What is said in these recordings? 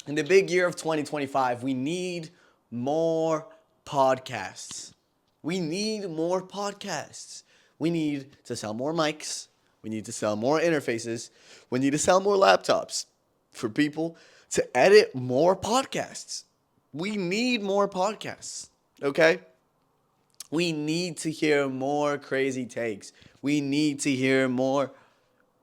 In the big year of 2025, we need more podcasts. We need more podcasts. We need to sell more mics. We need to sell more interfaces. We need to sell more laptops for people to edit more podcasts. We need more podcasts, okay? We need to hear more crazy takes. We need to hear more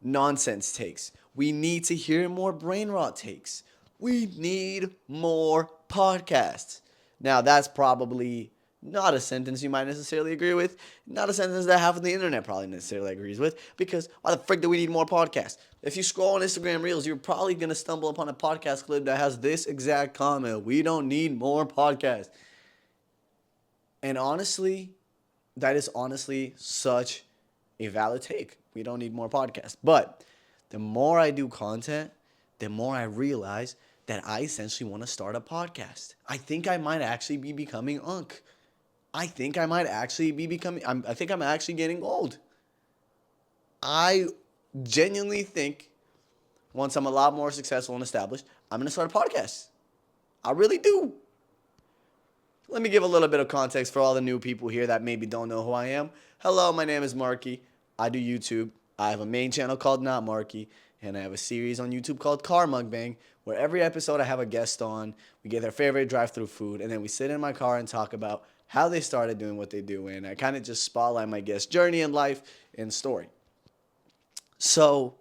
nonsense takes. We need to hear more brain rot takes. We need more podcasts. Now, that's probably not a sentence you might necessarily agree with. Not a sentence that half of the internet probably necessarily agrees with. Because why the frick do we need more podcasts? If you scroll on Instagram Reels, you're probably going to stumble upon a podcast clip that has this exact comment. We don't need more podcasts. And honestly, that is honestly such a valid take. We don't need more podcasts. But the more I do content, the more I realize that I essentially want to start a podcast. I think I might actually be becoming Unk. I think I might actually be becoming, I think I'm actually getting old. I genuinely think once I'm a lot more successful and established, I'm going to start a podcast. I really do. Let me give a little bit of context for all the new people here that maybe don't know who I am. Hello, my name is Marky. I do YouTube. I have a main channel called Not Marky, and I have a series on YouTube called Car Mukbang, where every episode I have a guest on. We get their favorite drive-through food, and then we sit in my car and talk about how they started doing what they do, and I kind of just spotlight my guest's journey in life and story. So,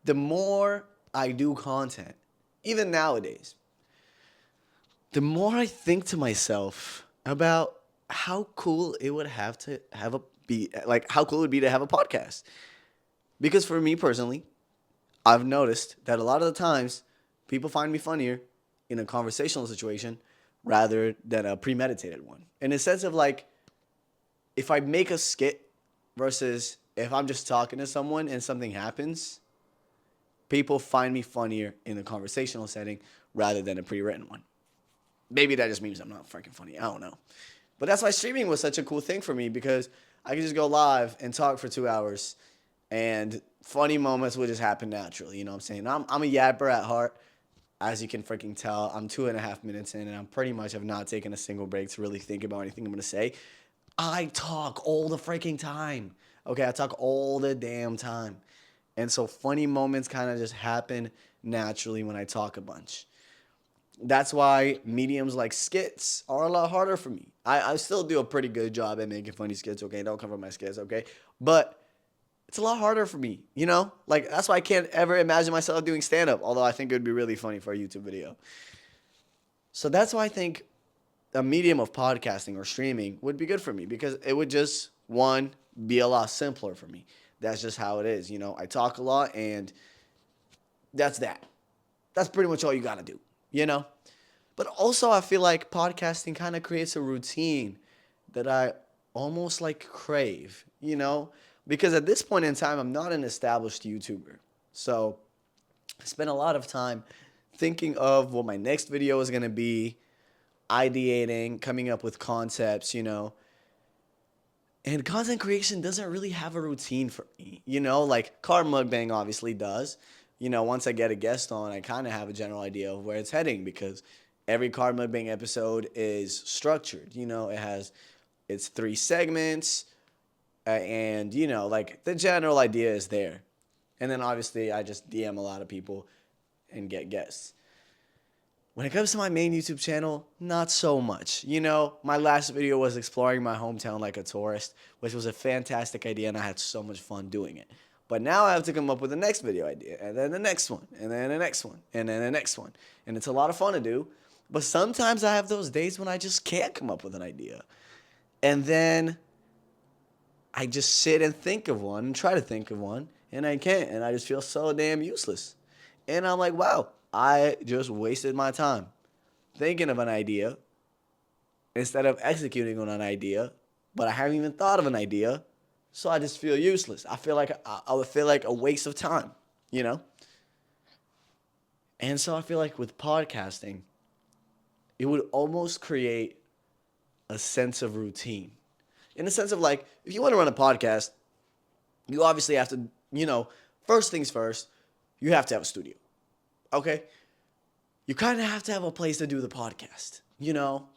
the more I do content, even nowadays, the more I think to myself about how cool it would have to have a be like how cool it would be to have a podcast. Because for me personally, I've noticed that a lot of the times people find me funnier in a conversational situation rather than a premeditated one. In a sense of like if I make a skit versus if I'm just talking to someone and something happens, people find me funnier in the conversational setting rather than a pre-written one. Maybe that just means I'm not freaking funny. I don't know. But that's why streaming was such a cool thing for me because I could just go live and talk for 2 hours and funny moments would just happen naturally. You know what I'm saying? I'm a yapper at heart. As you can freaking tell, I'm 2.5 minutes in and I'm pretty much have not taken a single break to really think about anything I'm going to say. I talk all the freaking time. Okay, I talk all the damn time. And so funny moments kind of just happen naturally when I talk a bunch. That's why mediums like skits are a lot harder for me. I still do a pretty good job at making funny skits, okay? Don't come for my skits, okay? But it's a lot harder for me, you know? Like, that's why I can't ever imagine myself doing stand-up, although I think it would be really funny for a YouTube video. So that's why I think a medium of podcasting or streaming would be good for me because it would just, one, be a lot simpler for me. That's just how it is, you know? I talk a lot, and that's that. That's pretty much all you got to do, you know? But also, I feel like podcasting kind of creates a routine that I almost like crave, you know? Because at this point in time, I'm not an established YouTuber. So I spent a lot of time thinking of what my next video is going to be, ideating, coming up with concepts, you know? And content creation doesn't really have a routine for me, you know? Like, Car Mukbang obviously does. You know, once I get a guest on, I kind of have a general idea of where it's heading because every Car Mukbang episode is structured. You know, it has its 3 segments, and, you know, like, the general idea is there. And then, obviously, I just DM a lot of people and get guests. When it comes to my main YouTube channel, not so much. You know, my last video was exploring my hometown like a tourist, which was a fantastic idea, and I had so much fun doing it. But now I have to come up with the next video idea, and then the next one, and then the next one, and then the next one. And it's a lot of fun to do, but sometimes I have those days when I just can't come up with an idea. And then I just sit and think of one, and try to think of one, and I can't, and I just feel so damn useless. And I'm like, wow, I just wasted my time thinking of an idea instead of executing on an idea, but I haven't even thought of an idea, so I just feel useless. I would feel like a waste of time, you know? And so I feel like with podcasting, it would almost create a sense of routine. In the sense of like, if you want to run a podcast, you obviously have to, you know, first things first, you have to have a studio. Okay? you kind of have to have a place to do the podcast, you know?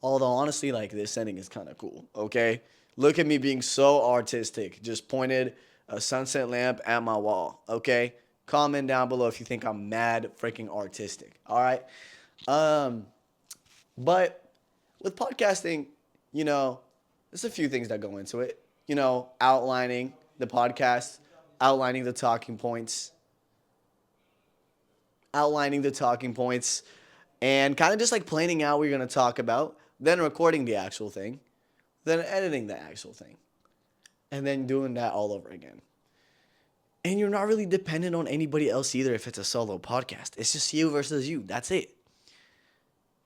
Although, honestly, like, this setting is kind of cool, okay? Look at me being so artistic. Just pointed a sunset lamp at my wall, okay? Comment down below if you think I'm mad freaking artistic, all right? But with podcasting, you know, there's a few things that go into it. You know, outlining the podcast, outlining the talking points, and kind of just like planning out what you're going to talk about, then recording the actual thing, then editing the actual thing, and then doing that all over again. And you're not really dependent on anybody else either if it's a solo podcast. It's just you versus you. That's it.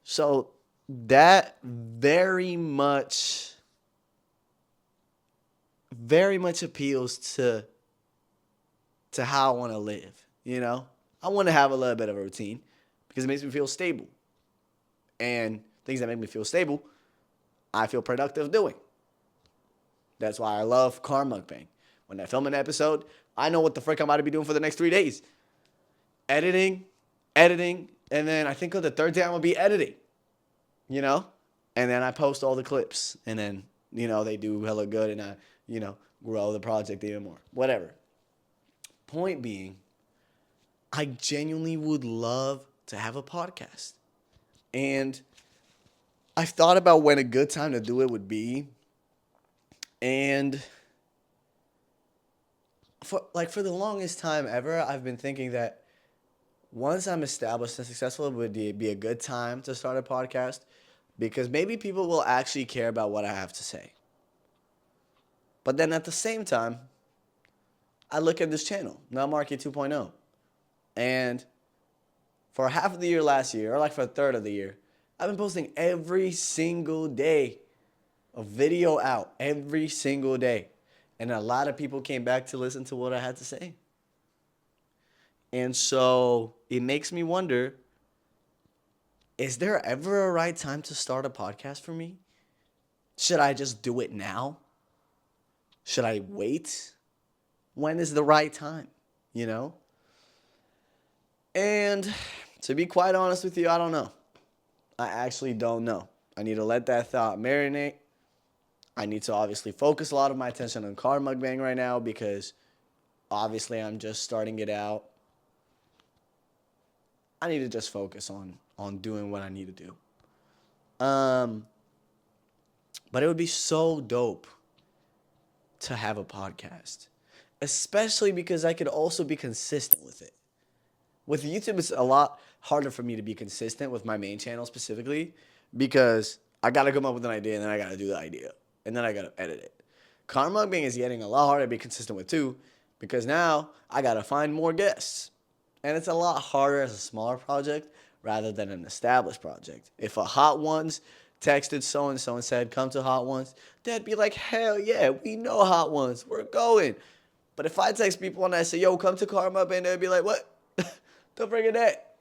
So that very much appeals to how I want to live, you know? I want to have a little bit of a routine because it makes me feel stable. And things that make me feel stable, I feel productive doing. That's why I love Car Mukbang. When I film an episode, I know what the frick I'm about to be doing for the next 3 days. Editing, and then I think on the third day I'm going to be editing, you know? And then I post all the clips, and then, you know, they do hella good, and I, you know, grow the project even more. Whatever. Point being, I genuinely would love to have a podcast. And I've thought about when a good time to do it would be. And for the longest time ever, I've been thinking that once I'm established and successful, it would be a good time to start a podcast because maybe people will actually care about what I have to say. But then at the same time, I look at this channel, Now Market 2.0, and for half of the year last year, or like for a third of the year, I've been posting every single day, a video out every single day. And a lot of people came back to listen to what I had to say. And so it makes me wonder, is there ever a right time to start a podcast for me? Should I just do it now? Should I wait? When is the right time? You know? And to be quite honest with you, I don't know. I actually don't know. I need to let that thought marinate. I need to obviously focus a lot of my attention on Car Mukbang right now because obviously I'm just starting it out. I need to just focus on doing what I need to do. But it would be so dope to have a podcast, especially because I could also be consistent with it. With YouTube, it's a lot harder for me to be consistent with my main channel specifically because I got to come up with an idea and then I got to do the idea and then I got to edit it. Car Mukbang is getting a lot harder to be consistent with too because now I got to find more guests. And it's a lot harder as a smaller project rather than an established project. If a Hot Ones texted so-and-so and said, come to Hot Ones, they'd be like, hell yeah, we know Hot Ones. We're going. But if I text people and I say, yo, come to Car Mukbang, they'd be like, what? Don't bring it that.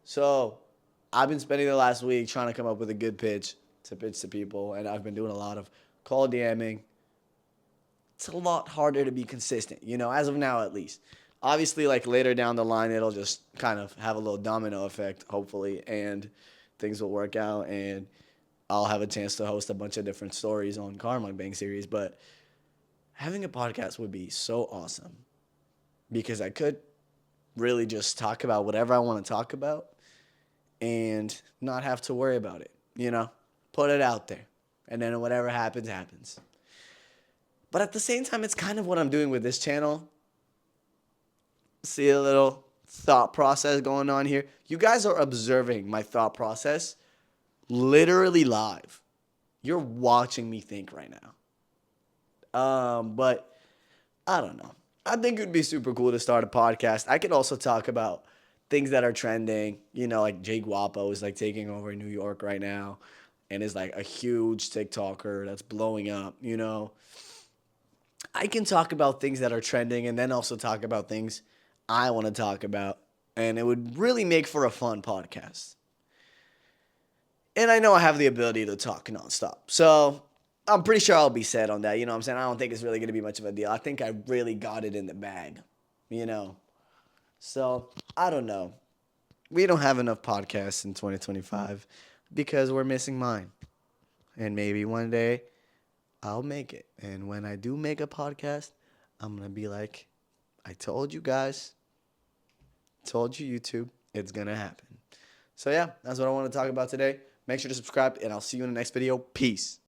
So I've been spending the last week trying to come up with a good pitch to people, and I've been doing a lot of call DMing. It's a lot harder to be consistent, you know, as of now at least. Obviously, like later down the line, it'll just kind of have a little domino effect, hopefully, and things will work out, and I'll have a chance to host a bunch of different stories on Car Mukbang series. But having a podcast would be so awesome because I could really just talk about whatever I want to talk about and not have to worry about it, you know? Put it out there, and then whatever happens, happens. But at the same time, it's kind of what I'm doing with this channel. See a little thought process going on here. You guys are observing my thought process literally live. You're watching me think right now. But I don't know. I think it would be super cool to start a podcast. I could also talk about things that are trending. You know, like Jay Guapo is like taking over New York right now and is like a huge TikToker that's blowing up, you know. I can talk about things that are trending and then also talk about things I want to talk about. And it would really make for a fun podcast. And I know I have the ability to talk nonstop. So I'm pretty sure I'll be set on that. You know what I'm saying? I don't think it's really going to be much of a deal. I think I really got it in the bag, you know. So I don't know. we don't have enough podcasts in 2025 because we're missing mine. And maybe one day I'll make it. And when I do make a podcast, I'm going to be like, I told you guys, told you YouTube, it's going to happen. So yeah, that's what I want to talk about today. Make sure to subscribe and I'll see you in the next video. Peace.